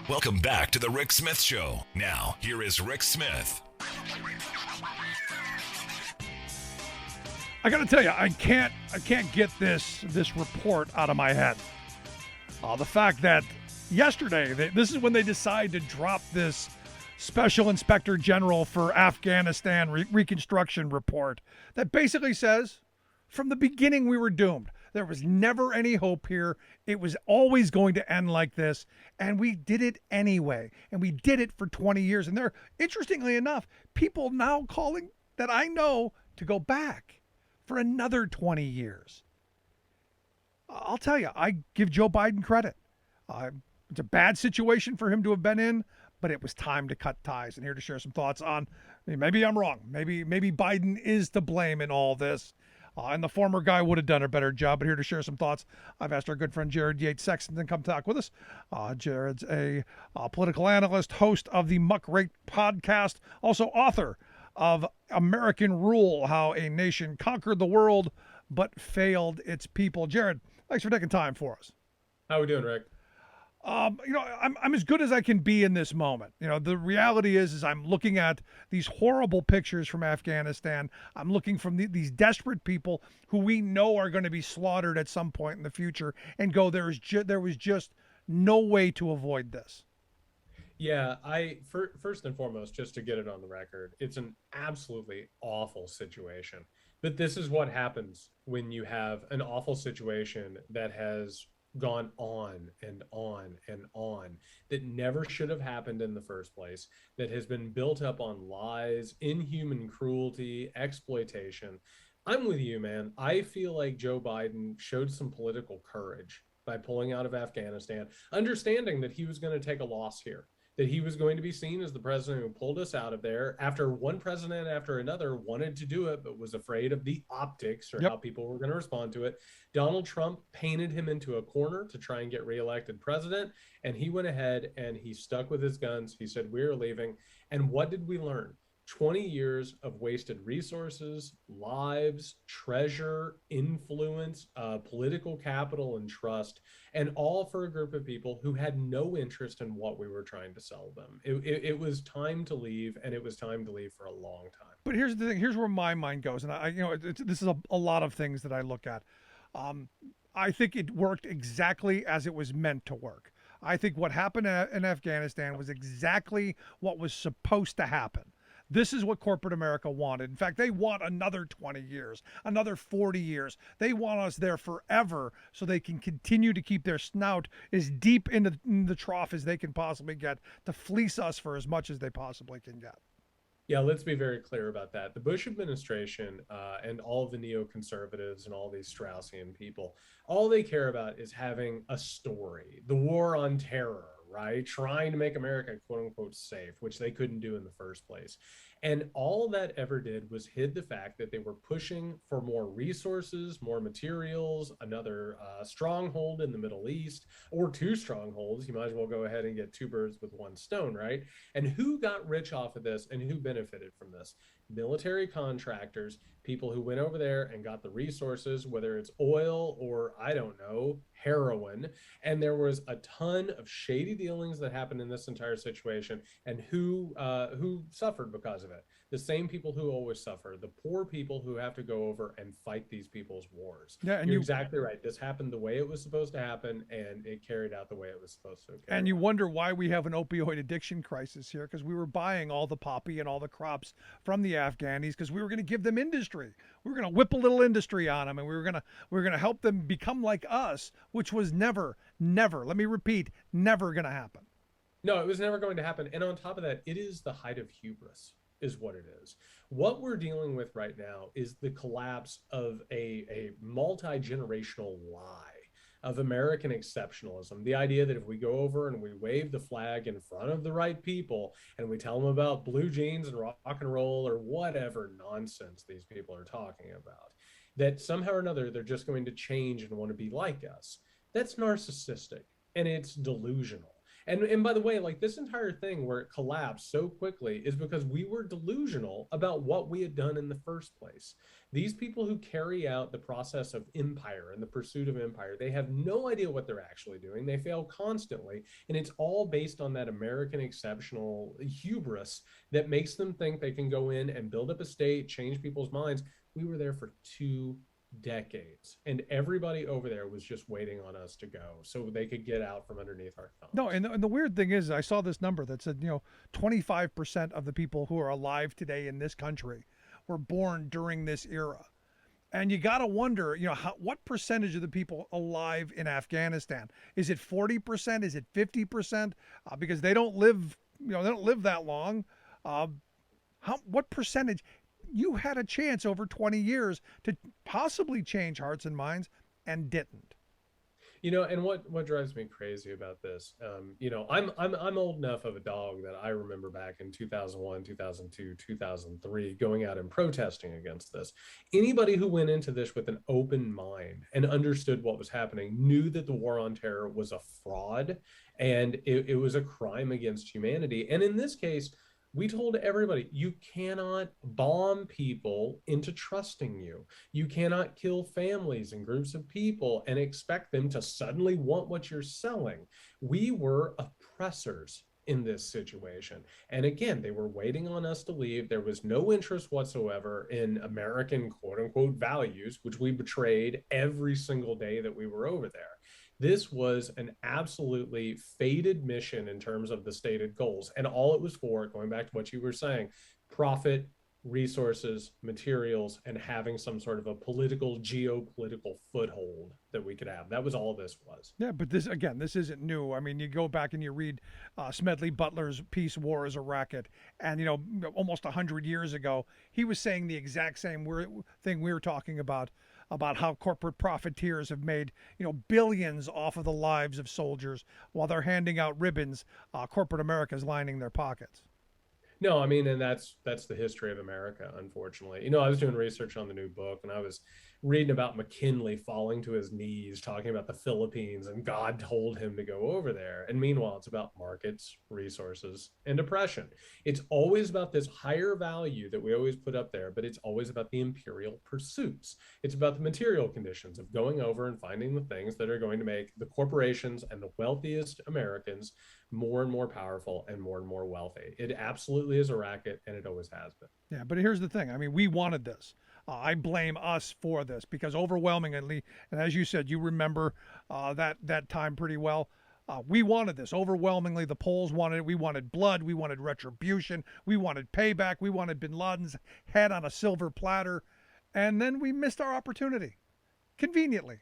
Welcome back to the Rick Smith Show. Now, here is Rick Smith. I got to tell you, I can't get this report out of my head. The fact that yesterday, this is when they decide to drop this Special Inspector General for Afghanistan reconstruction report that basically says, from the beginning we were doomed. There was never any hope here. It was always going to end like this, and we did it anyway. And we did it for 20 years. And there are, interestingly enough, people now calling that I know to go back for another 20 years. I'll tell you, I give Joe Biden credit. It's a bad situation for him to have been in, but it was time to cut ties. And here to share some thoughts on, maybe I'm wrong. Maybe Biden is to blame in all this. And the former guy would have done a better job. But here to share some thoughts, I've asked our good friend Jared Yates Sexton to come talk with us. Jared's a political analyst, host of the Muck Rate podcast, also author of American Rule, How a Nation Conquered the World but Failed Its People. Jared, thanks for taking time for us. How are we doing, Rick? I'm as good as I can be in this moment. The reality is I'm looking at these horrible pictures from Afghanistan. I'm looking from these desperate people who we know are going to be slaughtered at some point in the future, and go, there was just no way to avoid this. Yeah, first and foremost, just to get it on the record, it's an absolutely awful situation. But this is what happens when you have an awful situation that has gone on and on and on, that never should have happened in the first place, that has been built up on lies, inhuman cruelty, exploitation. I'm with you, man. I feel like Joe Biden showed some political courage by pulling out of Afghanistan, understanding that he was going to take a loss here, that he was going to be seen as the president who pulled us out of there after one president after another wanted to do it, but was afraid of the optics or how people were going to respond to it. Donald Trump painted him into a corner to try and get reelected president, and he went ahead and he stuck with his guns. He said, we're leaving. And what did we learn? 20 years of wasted resources, lives, treasure, influence, political capital, and trust, and all for a group of people who had no interest in what we were trying to sell them. It was time to leave, and it was time to leave for a long time. But here's the thing. Here's where my mind goes, and this is a lot of things that I look at. I think it worked exactly as it was meant to work. I think what happened in Afghanistan was exactly what was supposed to happen. This is what corporate America wanted. In fact, they want another 20 years, another 40 years. They want us there forever so they can continue to keep their snout as deep in the trough as they can possibly get, to fleece us for as much as they possibly can get. Yeah, let's be very clear about that. The Bush administration and all of the neoconservatives and all these Straussian people, all they care about is having a story. The war on terror, right? Trying to make America, quote unquote, safe, which they couldn't do in the first place. And all that ever did was hid the fact that they were pushing for more resources, more materials, another stronghold in the Middle East, or two strongholds. You might as well go ahead and get two birds with one stone, right? And who got rich off of this and who benefited from this? Military contractors, people who went over there and got the resources, whether it's oil or, I don't know, heroin. And there was a ton of shady dealings that happened in this entire situation. And who suffered because of it? The same people who always suffer, the poor people who have to go over and fight these people's wars. Yeah, and you're exactly right. This happened the way it was supposed to happen, and it carried out the way it was supposed to. And you wonder why we have an opioid addiction crisis here, because we were buying all the poppy and all the crops from the Afghanis because we were going to give them industry. We were going to whip a little industry on them, and we were going to help them become like us, which was never, let me repeat, never going to happen. No, it was never going to happen. And on top of that, it is the height of hubris, is what it is. What we're dealing with right now is the collapse of a multi-generational lie of American exceptionalism. The idea that if we go over and we wave the flag in front of the right people and we tell them about blue jeans and rock and roll or whatever nonsense these people are talking about, that somehow or another they're just going to change and want to be like us. That's narcissistic and it's delusional. And by the way, like this entire thing where it collapsed so quickly is because we were delusional about what we had done in the first place. These people who carry out the process of empire and the pursuit of empire, they have no idea what they're actually doing. They fail constantly. And it's all based on that American exceptional hubris that makes them think they can go in and build up a state, change people's minds. We were there for 2 decades, and everybody over there was just waiting on us to go so they could get out from underneath our No, thumbs. and the weird thing is, I saw this number that said, 25% of the people who are alive today in this country were born during this era. And you got to wonder, what percentage of the people alive in Afghanistan? Is it 40%? Is it 50%? Because they don't live, they don't live that long. What percentage? You had a chance over 20 years to possibly change hearts and minds and didn't. And what drives me crazy about this, I'm old enough of a dog that I remember back in 2001, 2002, 2003, going out and protesting against this. Anybody who went into this with an open mind and understood what was happening knew that the war on terror was a fraud, and it was a crime against humanity. And in this case, we told everybody, you cannot bomb people into trusting you. You cannot kill families and groups of people and expect them to suddenly want what you're selling. We were oppressors in this situation. And again, they were waiting on us to leave. There was no interest whatsoever in American quote unquote values, which we betrayed every single day that we were over there. This was an absolutely faded mission in terms of the stated goals. And all it was for, going back to what you were saying, profit, resources, materials, and having some sort of a political, geopolitical foothold that we could have. That was all this was. Yeah, but this isn't new. I mean, you go back and you read Smedley Butler's piece "War is a Racket," and almost 100 years ago, he was saying the exact same thing we were talking about how corporate profiteers have made billions off of the lives of soldiers while they're handing out ribbons. Corporate America is lining their pockets. No, I mean, and that's the history of America, unfortunately. I was doing research on the new book, and I was reading about McKinley falling to his knees, talking about the Philippines, and God told him to go over there. And meanwhile, it's about markets, resources, and oppression. It's always about this higher value that we always put up there, but it's always about the imperial pursuits. It's about the material conditions of going over and finding the things that are going to make the corporations and the wealthiest Americans more and more powerful and more wealthy. It absolutely is a racket, and it always has been. Yeah, but here's the thing. I mean, we wanted this. I blame us for this because overwhelmingly, and as you said, you remember that time pretty well. We wanted this overwhelmingly. The Poles wanted it. We wanted blood. We wanted retribution. We wanted payback. We wanted Bin Laden's head on a silver platter, and then we missed our opportunity, conveniently.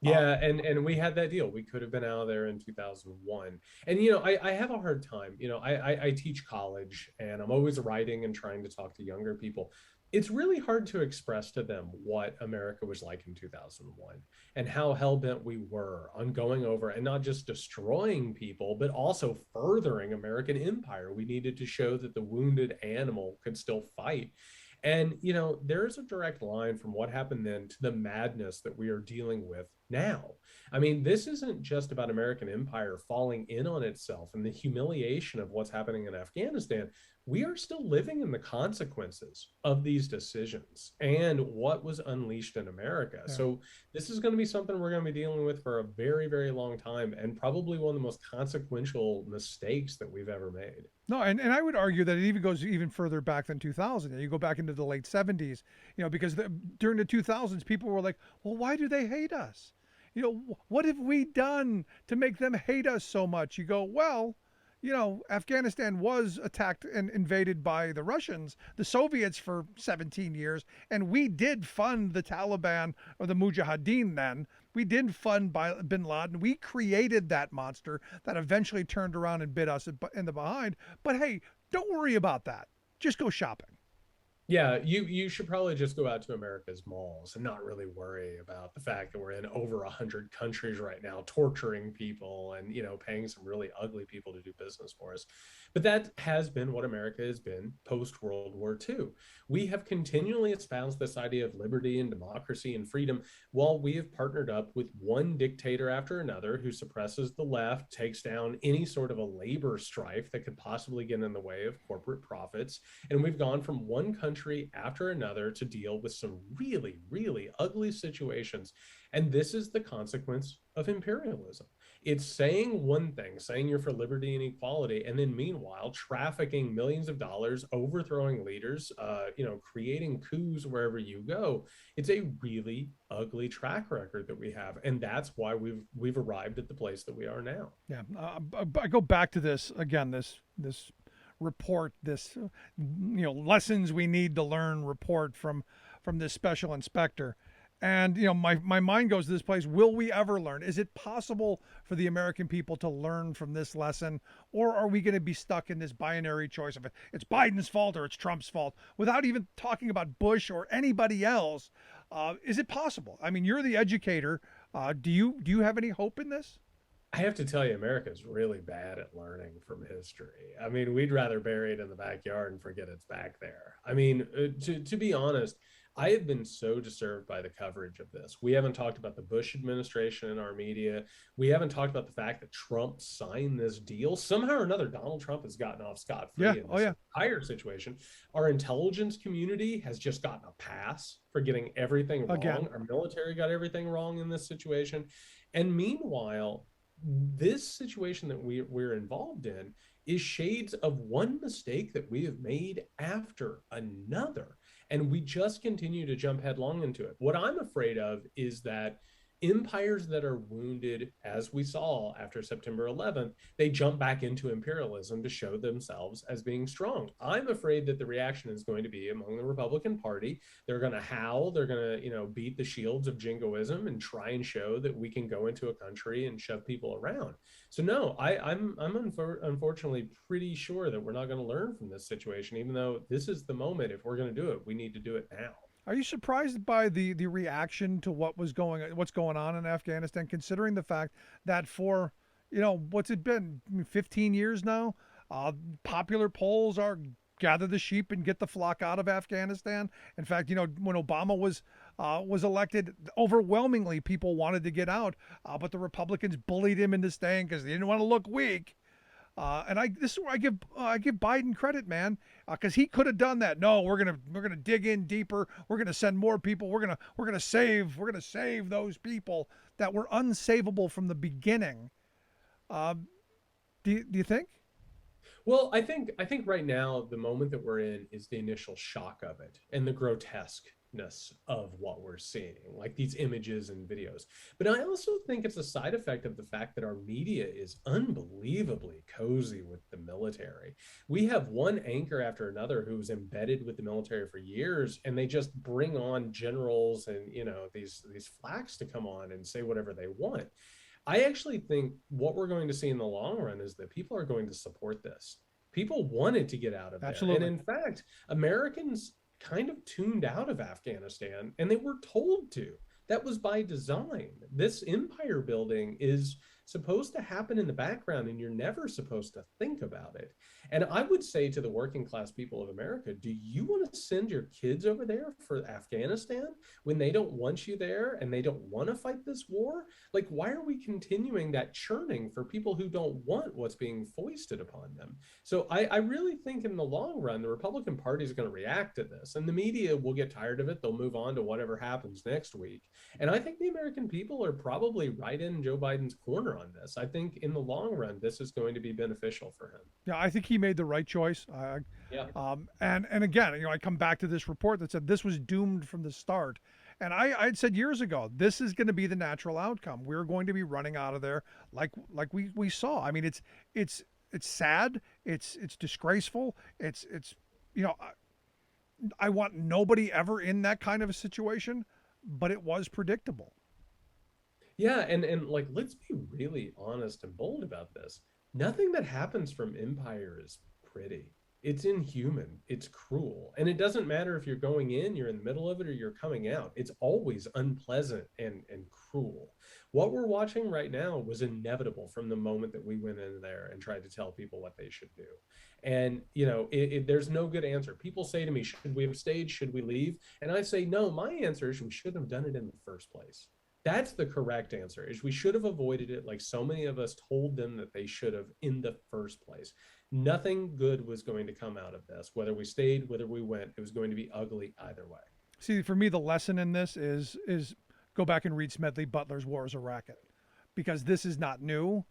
Yeah, and we had that deal. We could have been out of there in 2001. And I have a hard time. I teach college, and I'm always writing and trying to talk to younger people. It's really hard to express to them what America was like in 2001 and how hell-bent we were on going over and not just destroying people, but also furthering American empire. We needed to show that the wounded animal could still fight. And, there's a direct line from what happened then to the madness that we are dealing with now. I mean, this isn't just about American empire falling in on itself and the humiliation of what's happening in Afghanistan. We are still living in the consequences of these decisions and what was unleashed in America. Yeah. So this is going to be something we're going to be dealing with for a very, very long time, and probably one of the most consequential mistakes that we've ever made. No, and I would argue that it even goes even further back than 2000. You go back into the late 70s, because during the 2000s, people were like, well, why do they hate us? What have we done to make them hate us so much? You go, well, Afghanistan was attacked and invaded by the Russians, the Soviets for 17 years, and we did fund the Taliban or the Mujahideen then. We did fund Bin Laden. We created that monster that eventually turned around and bit us in the behind. But hey, don't worry about that. Just go shopping. Yeah, you should probably just go out to America's malls and not really worry about the fact that we're in over 100 countries right now, torturing people and paying some really ugly people to do business for us. But that has been what America has been post World War II. We have continually espoused this idea of liberty and democracy and freedom while we have partnered up with one dictator after another who suppresses the left, takes down any sort of a labor strife that could possibly get in the way of corporate profits, and we've gone from one country after another to deal with some really, really ugly situations. And this is the consequence of imperialism. It's saying one thing, saying you're for liberty and equality, and then meanwhile trafficking millions of dollars, overthrowing leaders, creating coups wherever you go. It's a really ugly track record that we have, and that's why we've arrived at the place that we are now. Yeah, I go back to this again. This report, this lessons we need to learn report from this special inspector. And my mind goes to this place. Will we ever learn? Is it possible for the American people to learn from this lesson, or are we going to be stuck in this binary choice of it's Biden's fault or it's Trump's fault, without even talking about Bush or anybody else? Is it possible? I mean, you're the educator. Do you have any hope in this? I have to tell you, America's really bad at learning from history. I mean, we'd rather bury it in the backyard and forget it's back there. I mean, to be honest, I have been so disturbed by the coverage of this. We haven't talked about the Bush administration in our media. We haven't talked about the fact that Trump signed this deal. Somehow or another, Donald Trump has gotten off scot-free Yeah. in Oh this yeah. entire situation. Our intelligence community has just gotten a pass for getting everything Again. wrong. Our military got everything wrong in this situation. And meanwhile, this situation that we're involved in is shades of one mistake that we have made after another. And we just continue to jump headlong into it. What I'm afraid of is that empires that are wounded, as we saw after September 11th, they jump back into imperialism to show themselves as being strong. I'm afraid that the reaction is going to be among the Republican Party. They're going to howl, they're going to, beat the shields of jingoism and try and show that we can go into a country and shove people around. So no, I'm unfortunately pretty sure that we're not going to learn from this situation, even though this is the moment. If we're going to do it, we need to do it now. Are you surprised by the reaction to what's going on in Afghanistan, considering the fact that for what's it been 15 years now? Popular polls are gather the sheep and get the flock out of Afghanistan. In fact, when Obama was elected, overwhelmingly people wanted to get out, but the Republicans bullied him into staying because they didn't want to look weak. And this is where I give Biden credit, man, because he could have done that. No, we're gonna dig in deeper. We're gonna send more people. We're gonna save those people that were unsavable from the beginning. Uh, do you think? Well, I think right now the moment that we're in is the initial shock of it and the grotesqueness of what we're seeing, like these images and videos. But I also think it's a side effect of the fact that our media is unbelievably cozy with the military. We have one anchor after another who's embedded with the military for years, and they just bring on generals and these flacks to come on and say whatever they want. I actually think what we're going to see in the long run is that people are going to support this. People wanted to get out of there. And Absolutely. in fact, Americans kind of tuned out of Afghanistan and they were told to. That was by design. This empire building is supposed to happen in the background and you're never supposed to think about it. And I would say to the working class people of America, do you want to send your kids over there for Afghanistan when they don't want you there and they don't want to fight this war? Like, why are we continuing that churning for people who don't want what's being foisted upon them? So I really think in the long run, the Republican Party is going to react to this and the media will get tired of it. They'll move on to whatever happens next week. And I think the American people are probably right in Joe Biden's corner on this. I think in the long run, this is going to be beneficial for him. Yeah, I think he made the right choice. Yeah. And again, I come back to this report that said this was doomed from the start. And I'd said years ago, this is going to be the natural outcome. We're going to be running out of there like we saw. I mean, it's sad. It's disgraceful. It's you know, I want nobody ever in that kind of a situation, but it was predictable. Yeah, and like let's be really honest and bold about this. Nothing that happens from empire is pretty. It's inhuman. It's cruel. And it doesn't matter if you're going in, you're in the middle of it, or you're coming out. It's always unpleasant and cruel. What we're watching right now was inevitable from the moment that we went in there and tried to tell people what they should do. And, there's no good answer. People say to me, should we have stayed? Should we leave? And I say, no, my answer is we shouldn't have done it in the first place. That's the correct answer, is we should have avoided it like so many of us told them that they should have in the first place. Nothing good was going to come out of this. Whether we stayed, whether we went, it was going to be ugly either way. See, for me, the lesson in this is go back and read Smedley Butler's War is a Racket, because this is not new.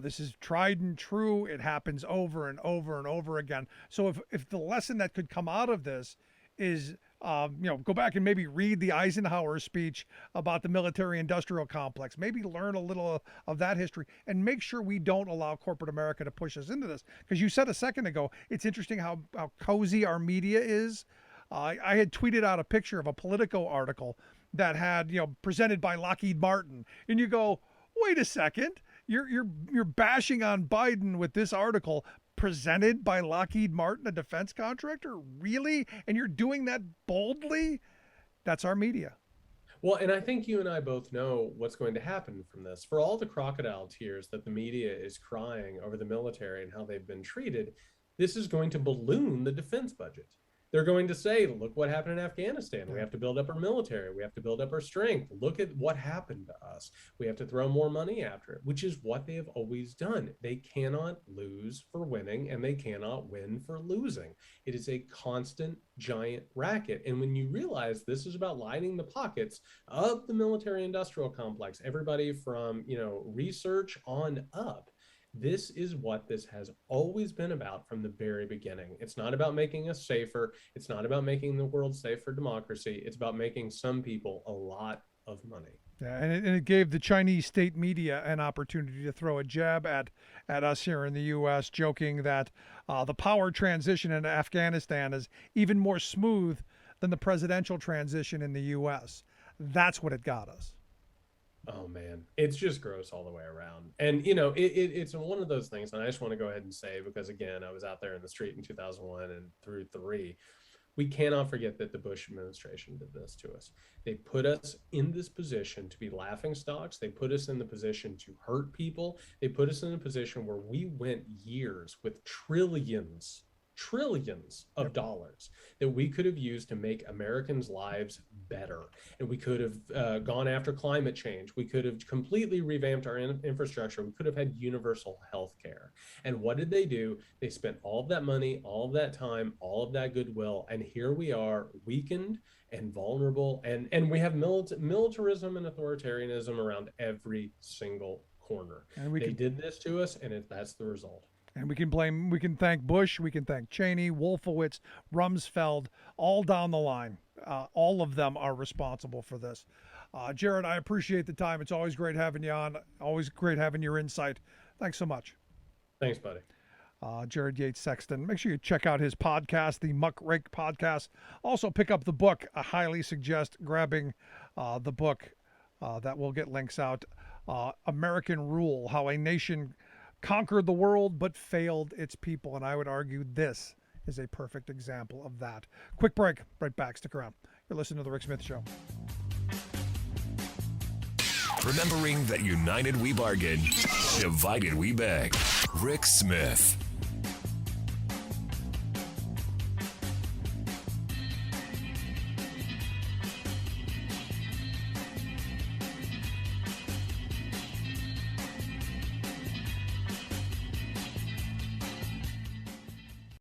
This is tried and true. It happens over and over and over again. So if the lesson that could come out of this is, go back and maybe read the Eisenhower speech about the military-industrial complex, maybe learn a little of that history, and make sure we don't allow corporate America to push us into this. Because you said a second ago, it's interesting how cozy our media is. I had tweeted out a picture of a Politico article that had, presented by Lockheed Martin, and you go, wait a second, you're bashing on Biden with this article presented by Lockheed Martin, a defense contractor? Really? And you're doing that boldly? That's our media. Well, and I think you and I both know what's going to happen from this. For all the crocodile tears that the media is crying over the military and how they've been treated, this is going to balloon the defense budget. They're going to say, look what happened in Afghanistan. We have to build up our military. We have to build up our strength. Look at what happened to us. We have to throw more money after it, which is what they have always done. They cannot lose for winning, and they cannot win for losing. It is a constant giant racket. And when you realize this is about lining the pockets of the military-industrial complex, everybody from, research on up, this is what this has always been about from the very beginning. It's not about making us safer. It's not about making the world safe for democracy. It's about making some people a lot of money. Yeah, and it gave the Chinese state media an opportunity to throw a jab at us here in the U.S., joking that the power transition in Afghanistan is even more smooth than the presidential transition in the U.S. That's what it got us. Oh man, it's just gross all the way around. And it's one of those things, and I just want to go ahead and say, because again, I was out there in the street in 2001 and through 3, we cannot forget that the Bush administration did this to us. They put us in this position to be laughing stocks. They put us in the position to hurt people. They put us in a position where we went years with trillions of dollars that we could have used to make Americans' lives better. And we could have gone after climate change. We could have completely revamped our infrastructure. We could have had universal health care. And what did they do? They spent all of that money, all of that time, all of that goodwill. And here we are, weakened and vulnerable. And we have militarism and authoritarianism around every single corner. And they did this to us, and that's the result. And we can thank Bush, we can thank Cheney, Wolfowitz, Rumsfeld, all down the line. All of them are responsible for this. Jared, I appreciate the time. It's always great having you on. Always great having your insight. Thanks so much. Thanks, buddy. Jared Yates Sexton. Make sure you check out his podcast, the Muck Rake Podcast. Also pick up the book. I highly suggest grabbing the book that will get links out. American Rule, How a Nation Conquered the World but Failed Its People. And I would argue this is a perfect example of that. Quick break. Right back. Stick around. You're listening to The Rick Smith Show. Remembering that united we bargain, divided we beg. Rick Smith.